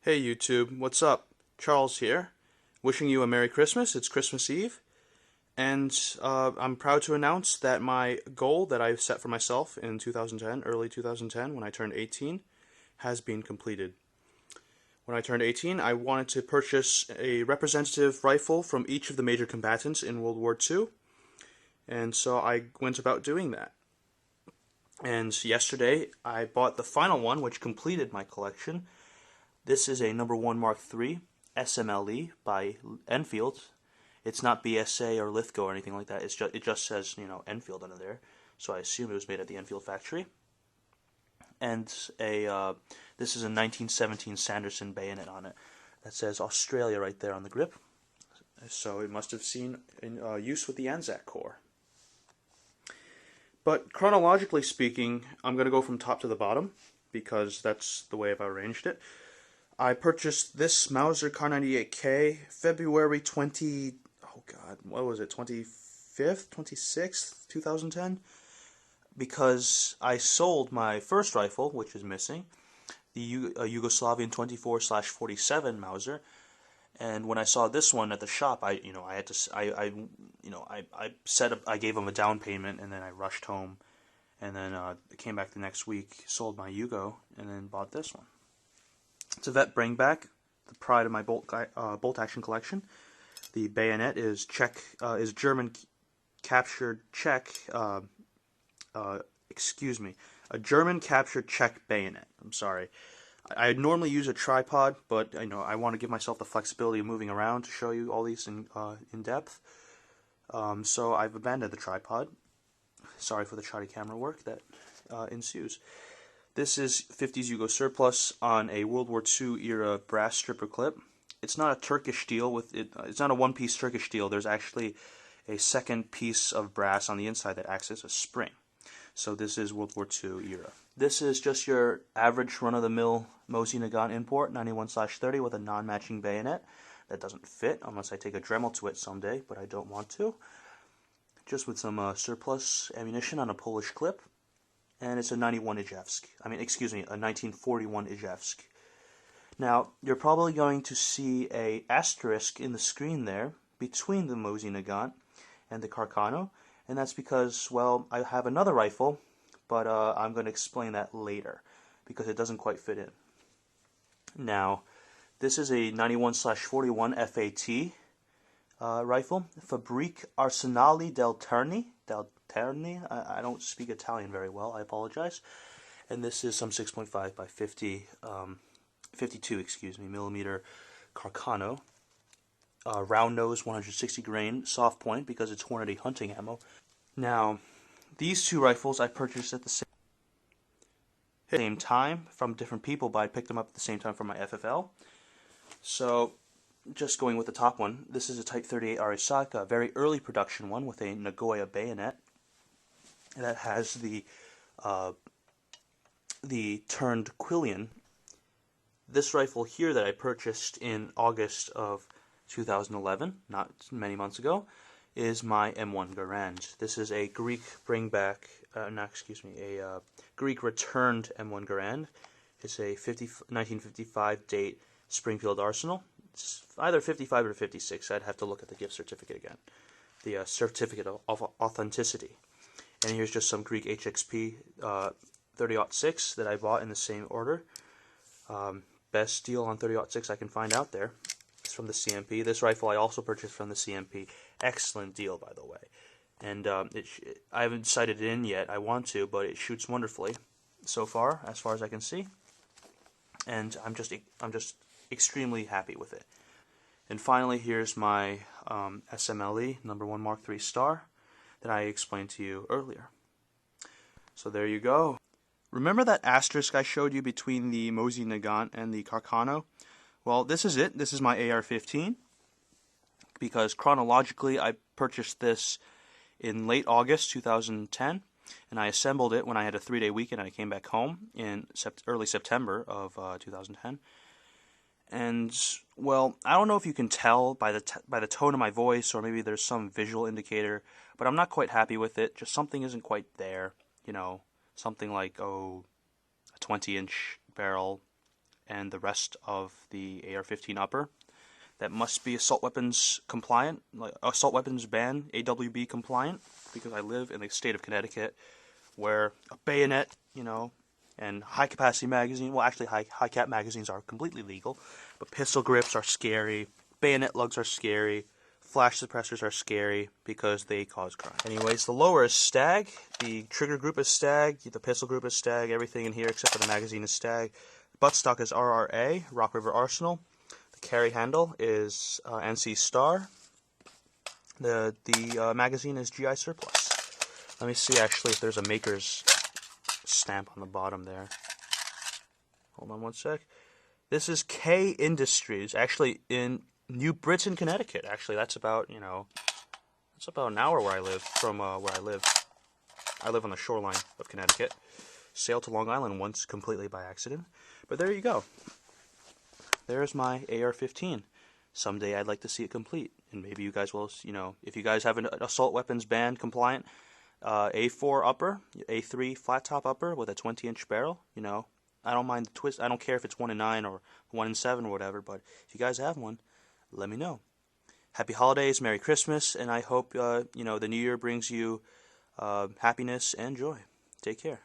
Hey YouTube, what's up? Charles here, wishing you a Merry Christmas. It's Christmas Eve, and I'm proud to announce that my goal that I set for myself in 2010, early 2010, when I turned 18, has been completed. When I turned 18, I wanted to purchase a representative rifle from each of the major combatants in World War II, and so I went about doing that. And yesterday, I bought the final one, which completed my collection. This is a number 1 Mark III SMLE by Enfield. It's not BSA or Lithgow or anything like that. It just says, Enfield under there. So I assume it was made at the Enfield factory. And this is a 1917 Sanderson bayonet on it that says Australia right there on the grip. So it must have seen use with the Anzac Corps. But chronologically speaking, I'm going to go from top to the bottom because that's the way I've arranged it. I purchased this Mauser Kar98K February 20, oh god, what was it, 25th, 26th, 2010? Because I sold my first rifle, which is missing, the Yugoslavian 24/47 Mauser, and when I saw this one at the shop, I gave them a down payment, and then I rushed home, and then came back the next week, sold my Yugo, and then bought this one. It's a vet bringback, the pride of my bolt action collection. The bayonet is German captured Czech. A German captured Czech bayonet. I'm sorry. I normally use a tripod, but I want to give myself the flexibility of moving around to show you all these in depth. So I've abandoned the tripod. Sorry for the shoddy camera work that ensues. This is 50s Yugo surplus on a World War II era brass stripper clip. It's not a Turkish steel with it. It's not a one-piece Turkish steel. There's actually a second piece of brass on the inside that acts as a spring. So this is World War II era. This is just your average run-of-the-mill Mosin Nagant import, 91/30 with a non-matching bayonet. That doesn't fit unless I take a Dremel to it someday, but I don't want to. Just with some surplus ammunition on a Polish clip. And it's a 91 Ijevsk. A 1941 Ijevsk. Now, you're probably going to see a asterisk in the screen there between the Mosin Nagant and the Carcano, and that's because, well, I have another rifle, but I'm going to explain that later because it doesn't quite fit in. Now, this is a 91/41 FAT rifle, Fabrique Arsenali del Terni. I don't speak Italian very well, I apologize. And this is some 6.5 by 52 millimeter Carcano. Round nose, 160 grain, soft point because it's Hornady hunting ammo. Now, these two rifles I purchased at the same time from different people, but I picked them up at the same time from my FFL. So, just going with the top one, this is a Type 38 Arisaka, a very early production one with a Nagoya bayonet that has the turned Quillian. This rifle here that I purchased in August of 2011, not many months ago, is my M1 Garand. This is a Greek bringback, Greek returned M1 Garand. It's a 1955 date Springfield Arsenal. It's either 55 or 56. I'd have to look at the gift certificate again. The certificate of authenticity. And here's just some Greek HXP 30-06 that I bought in the same order. Best deal on 30-06 I can find out there. It's from the CMP. This rifle I also purchased from the CMP. Excellent deal, by the way. And I haven't sighted it in yet. I want to, but it shoots wonderfully so far, as I can see. And I'm just extremely happy with it. And finally, here's my SMLE number 1 Mark III Star that I explained to you earlier. So there you go. Remember that asterisk I showed you between the Mosin Nagant and the Carcano? Well, this is it. This is my AR-15 because chronologically I purchased this in late August 2010 and I assembled it when I had a 3-day weekend and I came back home in early September of 2010. And, well, I don't know if you can tell by the tone of my voice or maybe there's some visual indicator, but I'm not quite happy with it. Just something isn't quite there, something like, a 20-inch barrel and the rest of the AR-15 upper that must be assault weapons compliant, like assault weapons ban, AWB compliant, because I live in the state of Connecticut, where a bayonet, and high capacity magazine, well actually high cap magazines are completely legal, but pistol grips are scary, bayonet lugs are scary, flash suppressors are scary because they cause crime. Anyways, the lower is Stag, the trigger group is Stag, the pistol group is Stag, everything in here except for the magazine is Stag. Buttstock is RRA, Rock River Arsenal. The carry handle is NC Star. The magazine is GI Surplus. Let me see actually if there's a maker's stamp on the bottom there. Hold on one sec. This is K Industries, actually in New Britain, Connecticut. Actually, that's about, that's about an hour where I live from where I live. I live on the shoreline of Connecticut. Sailed to Long Island once completely by accident. But there you go. There's my AR-15. Someday I'd like to see it complete. And maybe you guys will, if you guys have an assault weapons ban compliant A4 upper, A3 flat top upper with a 20-inch barrel, I don't mind the twist. I don't care if it's 1 in 9 or 1 in 7 or whatever, but if you guys have one, let me know. Happy holidays, Merry Christmas, and I hope, the new year brings you happiness and joy. Take care.